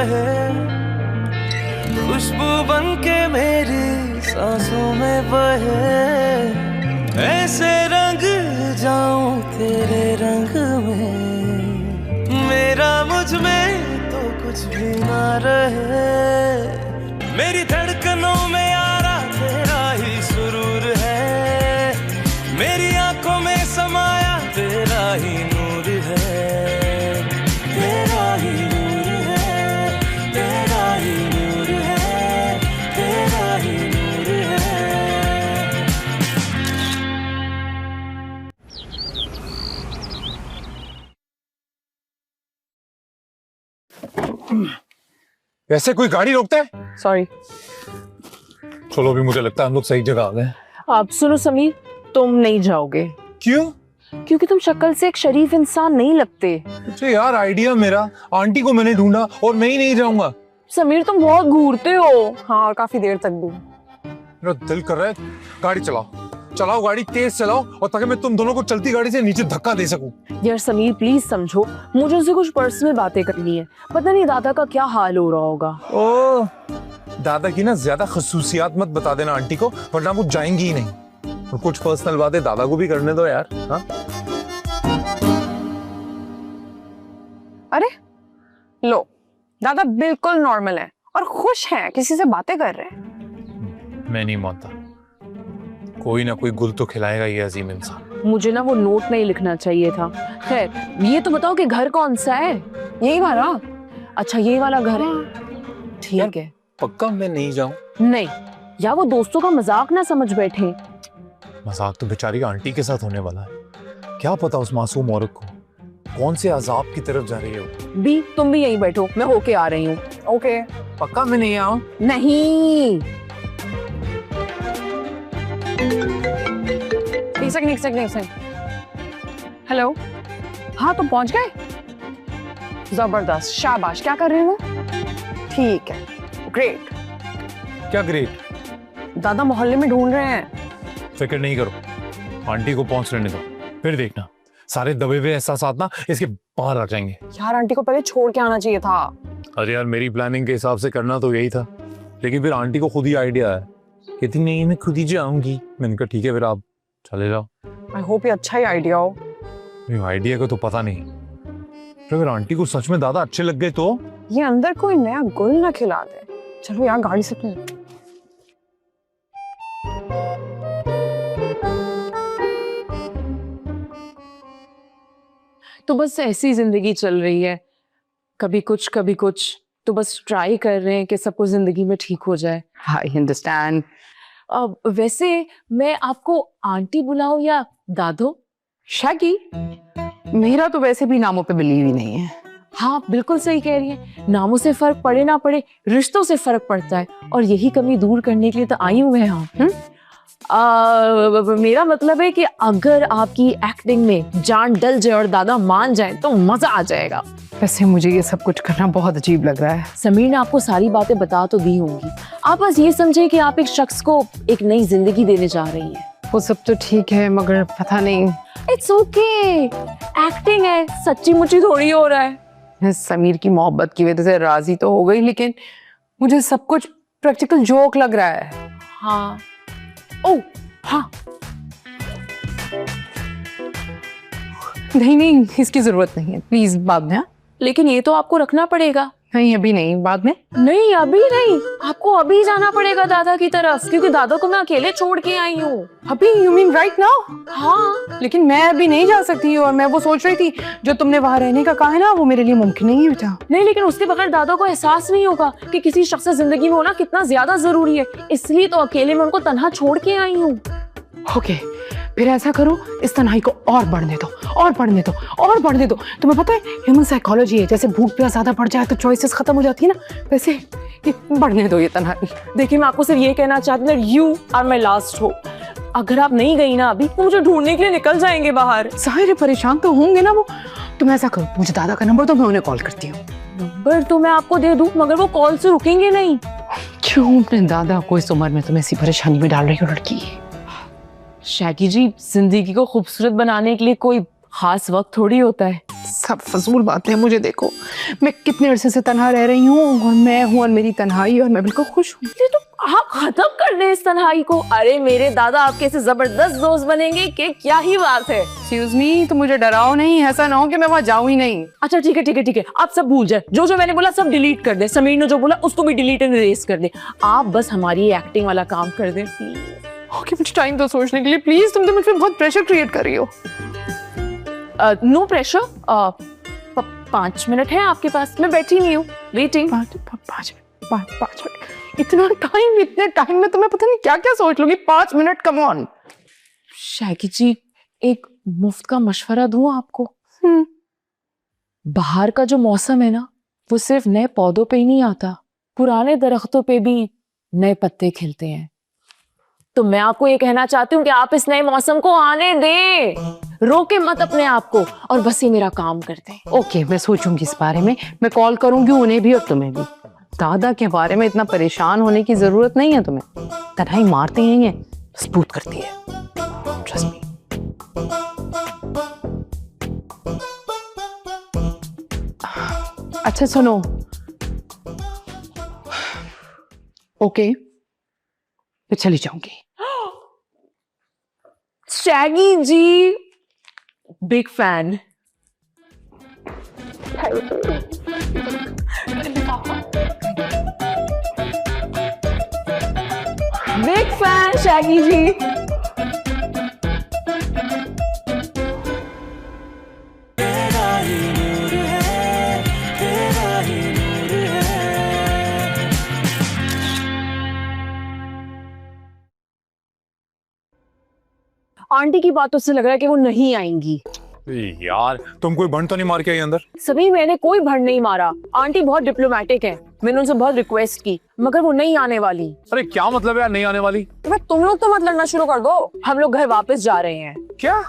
रहे, खुशबू बन के मेरी सांसों में बहे, ऐसे रंग जाऊं तेरे रंग में, मेरा मुझ में तो कुछ भी ना रहे, मेरी धड़कनों में यारा तेरा ही सुरूर है, मेरी आंखों में समाया तेरा ही नूर है, तेरा ही नूर है, तेरा ही नूर है, तेरा ही नूर है। वैसे कोई गाड़ी रोकता है? सॉरी। चलो अभी मुझे लगता है हम लोग सही जगह आ गए। आप सुनो समीर, तुम नहीं जाओगे। क्यों? क्योंकि तुम शक्ल से एक शरीफ इंसान नहीं लगते। अच्छा यार, आइडिया मेरा, आंटी को मैंने ढूंढा और मैं ही नहीं जाऊंगा। समीर तुम बहुत घूरते हो। हाँ, और काफी देर तक भी। मेरा दिल कर रहा है गाड़ी चलाओ गाड़ी तेज चलाओ, और ताकि मैं तुम दोनों को चलती गाड़ी से नीचे धक्का दे सकूं। यार समीर प्लीज समझो, मुझे उनसे कुछ पर्सनल बातें करनी है। पता नहीं दादा का क्या हाल हो रहा होगा। ओ, दादा की ना ज्यादा खसूसियात मत बता देना आंटी को, वरना वो जाएंगी ही नहीं। और कुछ पर्सनल बातें दादा को भी करने दो यार। हाँ? अरे लो, दादा बिल्कुल नॉर्मल है और खुश हैं, किसी से बातें कर रहे हैं। मैं नहीं मानता, कोई ना कोई गुल तो खिलाएगा ये अजीम इंसान। मुझे ना वो नोट नहीं लिखना चाहिए था। खैर, ये तो बताओ कि घर कौन सा है? यही वाला। अच्छा, ये वाला घर है। ठीक है। पक्का मैं नहीं जाऊं? नहीं, या वो दोस्तों का मजाक ना समझ बैठे। मजाक तो बेचारी आंटी के साथ होने वाला है। क्या पता उस मासूम औरत को कौन से अजाब की तरफ जा रही है वो। बी, तुम भी यहीं बैठो, मैं होके आ रही हूँ। ओके। पक्का मैं नहीं आऊं? नहीं। एक सेकंड। हेलो। हाँ, तुम पहुंच गए? जबरदस्त, शाबाश। क्या कर रहे हो? ठीक है, ग्रेट। क्या ग्रेट? दादा मोहल्ले में ढूंढ रहे हैं। फिक्र नहीं करो, आंटी को पहुंच रहने दो, फिर देखना सारे दबे हुए एहसासात ना इसके बाहर आ जाएंगे। यार आंटी को पहले छोड़ के आना चाहिए था। अरे यार, मेरी प्लानिंग के हिसाब से करना तो यही था, लेकिन फिर आंटी को खुद ही आइडिया है, कहती नहीं मैं खुद ही जाऊंगी। मैंने कहा ठीक है, फिर आप चले जाओ। आई होप ये अच्छा ही आइडिया हो। आइडिया का तो पता नहीं, फिर अगर आंटी को सच में दादा अच्छे लग गए तो ये अंदर कोई नया गुल ना खिला दे। चलो यार, गाड़ी से तो। तो बस ऐसी जिंदगी चल रही है, कभी कुछ कभी कुछ। तो बस ट्राई कर रहे हैं कि सब कुछ जिंदगी में ठीक हो जाए। I understand. वैसे मैं आपको आंटी बुलाऊं या दादो? शैगी, मेरा तो वैसे भी नामों पे बिलीव ही नहीं है। हाँ, बिल्कुल सही कह रही है। नामों से फर्क पड़े ना पड़े, रिश्तों से फर्क पड़ता है, और यही कमी दूर करने के लिए तो आई हूँ मैं यहाँ। मेरा मतलब है कि अगर आपकी एक्टिंग में जान डल जाए और दादा मान जाए तो मजा आ जाएगा। वैसे मुझे ये सब कुछ करना बहुत अजीब लग रहा है। समीर ने आपको सारी बातें बता तो दी होंगी। आप बस ये समझे कि आप एक शख्स को एक नई जिंदगी देने जा रही हैं। वो सब तो ठीक है, मगर पता नहीं। इट्स ओके, एक्टिंग है, सच्ची मुच्ची थोड़ी हो रहा है। मैं समीर की मोहब्बत की वजह से राजी तो हो गई, लेकिन मुझे सब कुछ प्रैक्टिकल जोक लग रहा है। हाँ। ओह हाँ, नहीं, इसकी जरूरत नहीं है, प्लीज बाद में। लेकिन ये तो आपको रखना पड़ेगा। नहीं, अभी नहीं, बाद में। नहीं, अभी नहीं, आपको अभी जाना पड़ेगा दादा की तरफ, क्योंकि दादा को मैं अकेले छोड़ के आई हूँ। अभी? You mean right now? हाँ। लेकिन मैं अभी नहीं जा सकती हूँ, और मैं वो सोच रही थी जो तुमने वहां रहने का कहा है ना, वो मेरे लिए मुमकिन नहीं है बेटा। नहीं, लेकिन उसके बगैर दादा को एहसास नहीं होगा कि किसी शख्स से जिंदगी में होना कितना ज्यादा जरूरी है, इसलिए तो अकेले में उनको तन्हा छोड़ के आई हूँ। ओके, फिर ऐसा करो, इस तन्हाई को और बढ़ने दो, और बढ़ने दो, और बढ़ने दो। तुम्हें पता है ह्यूमन साइकोलॉजी है, जैसे भूख प्यास ज्यादा बढ़ जाए तो चॉइसेस खत्म हो जाती है ना, वैसे ये बढ़ने दो ये तन्हाई। देखिए, मैं आपको सिर्फ ये कहना चाहती हूँ, you are my last hope. अगर आप नहीं गई ना अभी, तो मुझे ढूंढने के लिए निकल जाएंगे बाहर। सारे परेशान तो होंगे ना वो। तुम ऐसा करो, मुझे दादा का नंबर दो, मैं उन्हें कॉल करती हूँ। नंबर तो मैं आपको दे दूं, मगर वो कॉल से रुकेंगे नहीं। क्यों अपने दादा को इस उम्र में तुम ऐसी परेशानी में डाल रही हो लड़की? शैकी जी, जिंदगी को खूबसूरत बनाने के लिए कोई खास वक्त थोड़ी होता है। सब फजूल बातें हैं। मुझे देखो, मैं कितने अरसे से तन्हा रह रही हूँ और मैं हूँ और मेरी तन्हाई और मैं बिल्कुल खुश हूँ। ये तो आप खत्म कर दें इस तन्हाई को। अरे मेरे दादा आपके ऐसे जबरदस्त दोस्त बनेंगे कि क्या ही बात है। एक्सक्यूज मी, तो मुझे डराओ नहीं, ऐसा ना हो कि मैं वहाँ जाऊँ ही नहीं। अच्छा ठीक है ठीक है ठीक है, आप सब भूल जाए। जो जो मैंने बोला सब डिलीट कर दे। समीर ने जो बोला उसको भी डिलीट एंड इरेज कर दे। आप बस हमारी एक्टिंग वाला काम कर दे प्लीज। ओके, मुझे टाइम दो सोचने के लिए प्लीज। तुम तो मुझ पर बहुत प्रेशर क्रिएट कर रही हो। No pressure. 5 मिनट है आपके पास, मैं बैठी नहीं हूँ, वेटिंग। 5 मिनट, इतना टाइम? इतने टाइम में तो मैं पता नहीं क्या क्या सोच लूंगी। 5 मिनट, कम ऑन। शैकी जी, एक मुफ्त का मशवरा दूं आपको? बाहर का जो मौसम है ना, वो सिर्फ नए पौधों पे ही नहीं आता, पुराने दरख्तों पे भी नए पत्ते खिलते हैं। तो मैं आपको ये कहना चाहती हूँ कि आप इस नए मौसम को आने दें, रोके मत अपने आप को, और बस ये मेरा काम कर दें। ओके, मैं सोचूंगी इस बारे में। मैं कॉल करूंगी उन्हें भी और तुम्हें भी। दादा के बारे में इतना परेशान होने की जरूरत नहीं है तुम्हें। तन्हाई मारते हैं ये, सबूत करती है। Trust me. अच्छा सुनो, ओके, मैं चली जाऊंगी। Shaggy ji, big fan. Big fan Shaggy ji. तेरा ही नूर है, तेरा ही नूर है। आंटी की बातों से लग रहा है कि वो नहीं आएंगी। यार तुम कोई बंद तो नहीं मार के आई अंदर? सभी मैंने कोई भड़ नहीं मारा। आंटी बहुत डिप्लोमेटिक है, मैंने उनसे बहुत रिक्वेस्ट की, मगर वो नहीं आने वाली। अरे क्या मतलब है यार नहीं आने वाली? तुम लोग तो मत लड़ना शुरू कर दो, हम लोग घर वापस जा रहे हैं। क्या?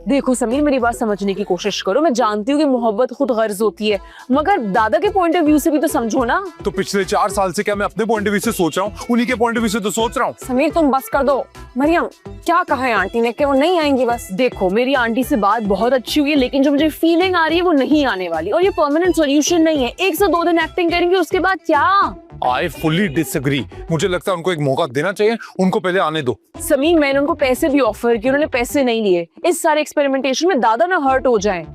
देखो समीर, मेरी बात समझने की कोशिश करो। मैं जानती हूँ कि मोहब्बत खुद गर्ज होती है, मगर दादा के पॉइंट ऑफ व्यू से भी तो समझो ना। तो पिछले 4 साल से क्या मैं अपने पॉइंट ऑफ व्यू से सोच रहा हूँ? उन्हीं के पॉइंट ऑफ व्यू से तो सोच रहा हूँ। समीर तुम बस कर दो। मरियम, क्या कहा है आंटी ने कि वो नहीं आएंगी? बस देखो, मेरी आंटी से बात बहुत अच्छी हुई है, लेकिन जो मुझे फीलिंग आ रही है वो नहीं आने वाली, और ये परमानेंट सोल्यूशन नहीं है। 1 से 2 दिन एक्टिंग करेंगे, उसके बाद क्या? I fully disagree। मुझे लगता है उनको एक मौका देना चाहिए, उनको पहले आने दो। समीर, मैंने उनको पैसे भी ऑफर किए, उन्होंने पैसे नहीं लिए। इस सारे एक्सपेरिमेंटेशन में दादा ना हर्ट हो जाए,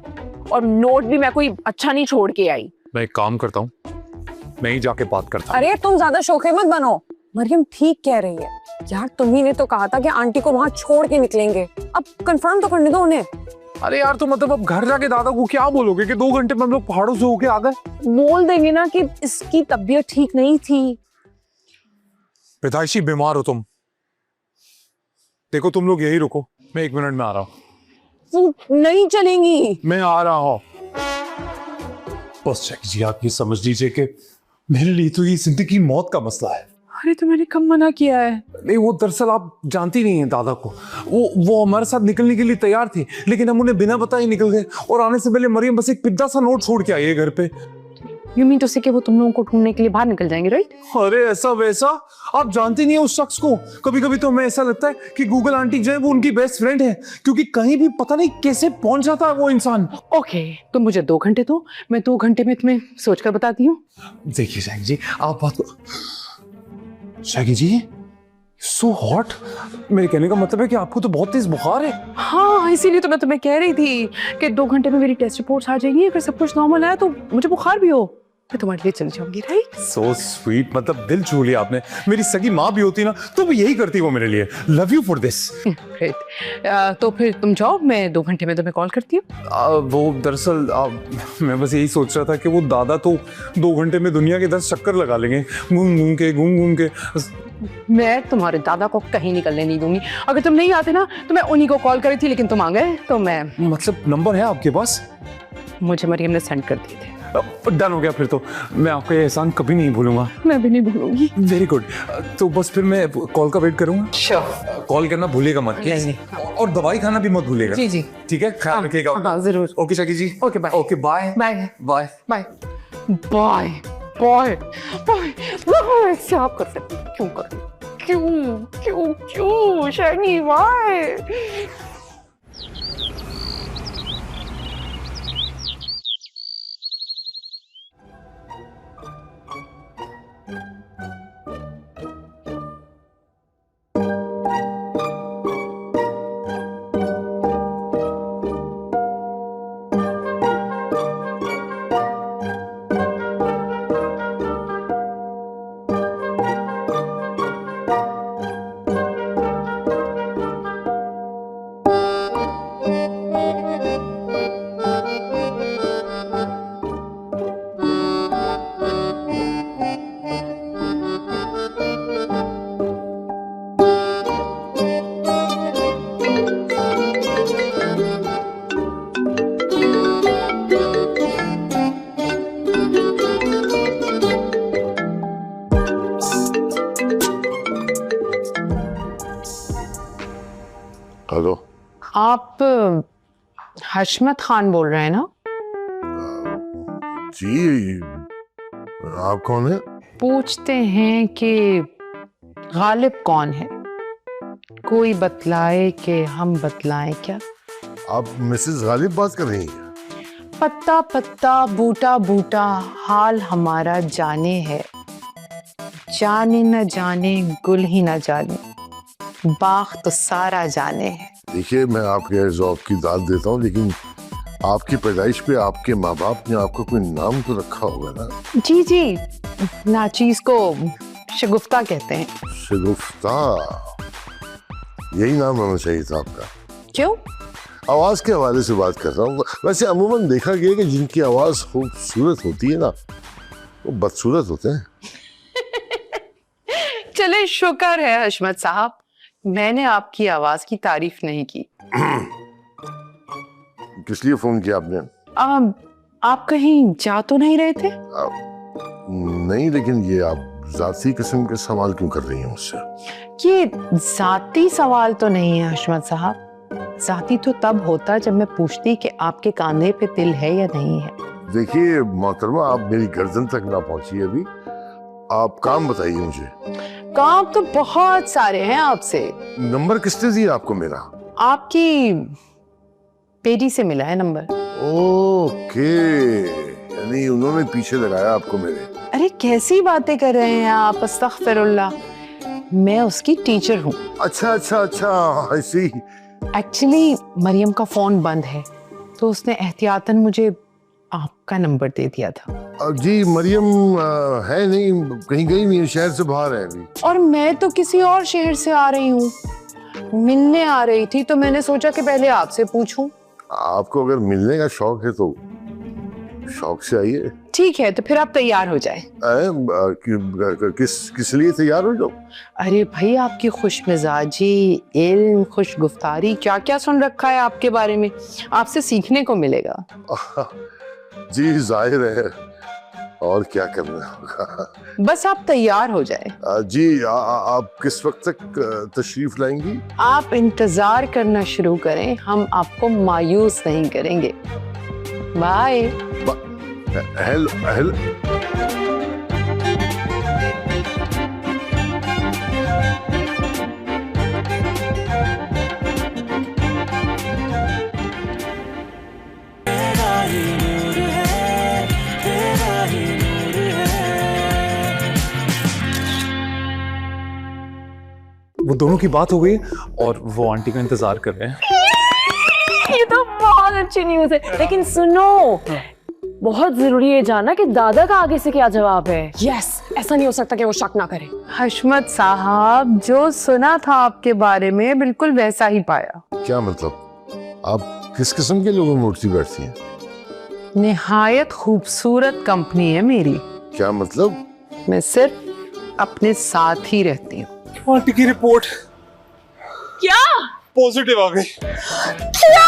और नोट भी मैं कोई अच्छा नहीं छोड़ के आई। मैं एक काम करता हूँ, मैं ही जाके बात करता हूँ। अरे तुम ज्यादा शोखे मत बनो। मरियम ठीक कह रही है यार, तुम्ही ने तो कहा था कि आंटी को वहाँ छोड़ के निकलेंगे। अब कंफर्म तो करने दो उन्हें। अरे यार तो मतलब अब घर जाके दादा को क्या बोलोगे कि 2 घंटे में हम लोग पहाड़ों से होके आ गए? बोल देंगे ना कि इसकी तबीयत ठीक नहीं थी। पिताजी बीमार हो तुम। देखो तुम लोग यही रुको, मैं 1 मिनट में आ रहा हूँ। वो नहीं चलेंगी। मैं आ रहा हूँ। बस शैकी जी, आप ये समझ लीजिए कि मेरे लिए तो ये जिंदगी मौत का मसला है। अरे तो मैंने कब मना किया है? नहीं, वो दरअसल आप जानती नहीं है दादा को। वो हमारे साथ निकलने के लिए तैयार थे, लेकिन हम उन्हें बिना बताए निकल गए, और आने से पहले मरियम बस एक पिद्दा सा नोट छोड़ के आई है घर पे। यू मीन टू से कि वो तुम लोगों को ढूंढने के लिए बाहर निकल जाएंगे, राइट? अरे ऐसा वैसा, आप जानती नहीं है उस शख्स को। कभी कभी तो हमें ऐसा लगता है कि गूगल आंटी जो है वो उनकी बेस्ट फ्रेंड है, क्योंकि कहीं भी पता नहीं कैसे पहुंच जाता है वो इंसान। ओके, तुम मुझे 2 घंटे दो, मैं 2 घंटे में तुम्हें सोचकर बताती हूँ। देखिए शैकी जी, आप बात को। शैकी जी, सो हॉट। मेरे कहने का मतलब है कि आपको तो बहुत तेज बुखार है। हाँ, इसीलिए तो मैं तुम्हें कह रही थी कि 2 घंटे में मेरी टेस्ट रिपोर्ट्स आ जाएगी। अगर सब कुछ नॉर्मल है तो मुझे बुखार भी हो, मैं तुम्हारे लिए चली जाऊंगी, राइट? सो स्वीट, मतलब दिल छू लिया आपने। मेरी सगी माँ भी होती ना तो भी यही करती वो मेरे लिए। Love you for this. तो फिर तुम जाओ, मैं 2 घंटे में तुम्हें कॉल करती हूँ। वो दरअसल मैं बस यही सोच रहा था कि वो दादा तो 2 घंटे में दुनिया के 10 चक्कर लगा लेंगे, घूम घूम के। मैं तुम्हारे दादा को कहीं निकलने नहीं दूंगी। अगर तुम नहीं आते ना तो मैं उन्हीं को कॉल करी थी, लेकिन तुम आ गए तो मैं। मतलब नंबर है आपके पास? मुझे मरियम ने सेंड कर दिए थे। डन हो गया फिर तो। मैं आपका ये एहसान कभी नहीं भूलूंगा। मैं भी नहीं भूलूंगी। Very good. तो बस फिर मैं कॉल का वेट करूंगा। श्योर। कॉल करना भूलिएगा मत। नहीं। और दवाई खाना भी मत भूलिएगा। जी जी, ठीक है, ख्याल रखिएगा। हाँ जरूर। Okay Shaggy ji. Okay bye. Okay bye bye bye bye bye bye bye. क्या आप कर रहे हो? क्यों कर रहे हो? क्यों क्यों क्यों शैनी, बाय। हेलो। आप हशमत खान बोल रहे हैं ना? जी, आप कौन है? पूछते हैं कि गालिब कौन है? कोई बतलाए कि हम बतलाएं क्या? आप मिसेस गालिब बात कर रही हैं? पत्ता पत्ता बूटा बूटा हाल हमारा जाने है, जाने न जाने गुल ही न जाने, बाग तो सारा जाने है। देखिए, मैं आपके ज़ौक़ की दाद देता हूँ, लेकिन आपकी पैदाइश पे आपके माँ बाप ने आपको कोई नाम तो रखा होगा ना? जी जी, नाचीज को शगुफ्ता कहते हैं। शगुफ्ता, यही नाम होना चाहिए था आपका। क्यों? आवाज़ के हवाले से बात कर रहा हूँ। वैसे अमूमन देखा गया कि जिनकी आवाज़ खूबसूरत होती है ना, वो बदसूरत होते हैं। चले, शुक्र है हशमत साहब, मैंने आपकी आवाज की तारीफ नहीं की। किस लिए फोन किया आपने? आप कहीं जा तो नहीं रहे थे? नहीं, लेकिन ये आप जाती किस्म के सवाल क्यों कर रही हैं मुझसे? ये जाती सवाल तो नहीं है हशमत साहब। जाती तो तब होता जब मैं पूछती कि आपके कांधे पे तिल है या नहीं है। देखिए मोहतरमा, आप मेरी गर्दन तक ना पहुंची अभी। आप काम बताइए मुझे। काम तो बहुत सारे हैं आपसे। नंबर किसने दिया आपको मेरा? आपकी बेटी से मिला है नंबर। ओके, यानी उन्होंने पीछे लगाया आपको मेरे। अरे कैसी बातें कर रहे हैं आप, अस्तगफिरुल्लाह। मैं उसकी टीचर हूँ। अच्छा अच्छा अच्छा, ऐसी। एक्चुअली मरियम का फोन बंद है, तो उसने एहतियातन मुझे आपका नंबर दे दिया था। जी, मरियम है नहीं, कहीं गई नहीं, शहर से बाहर है अभी। और मैं तो किसी और शहर से आ रही हूँ, मिलने आ रही थी, तो मैंने सोचा कि पहले आपसे पूछूं। आपको अगर मिलने का शौक है तो शौक से आइए। ठीक है, तो फिर आप तैयार हो जाए। किस लिए तैयार हो जाओ? अरे भाई, आपकी खुश मिजाजी, इल्म, खुश गुफ्तारी, क्या क्या सुन रखा है आपके बारे में, आपसे सीखने को मिलेगा। जी जाहिर है, और क्या करना होगा। बस आप तैयार हो जाए। जी, आप किस वक्त तक तशरीफ लाएंगी? आप इंतजार करना शुरू करें, हम आपको मायूस नहीं करेंगे। बाय। Hello hello. वो दोनों की बात हो गई और वो आंटी का इंतजार कर रहे हैं। ये तो बहुत अच्छी न्यूज़ है, लेकिन सुनो, बहुत जरूरी है जानना कि दादा का आगे से क्या जवाब है। यस, ऐसा नहीं हो सकता कि वो शक ना करे। हशमत साहब, जो सुना था आपके बारे में बिल्कुल वैसा ही पाया। क्या मतलब? आप किस किस्म के लोगों में उठती बैठती हैं? निहायत खूबसूरत कंपनी है मेरी। क्या मतलब? मैं सिर्फ अपने साथ ही रहती हूँ। आंटी की रिपोर्ट क्या पॉजिटिव आ गई। क्या?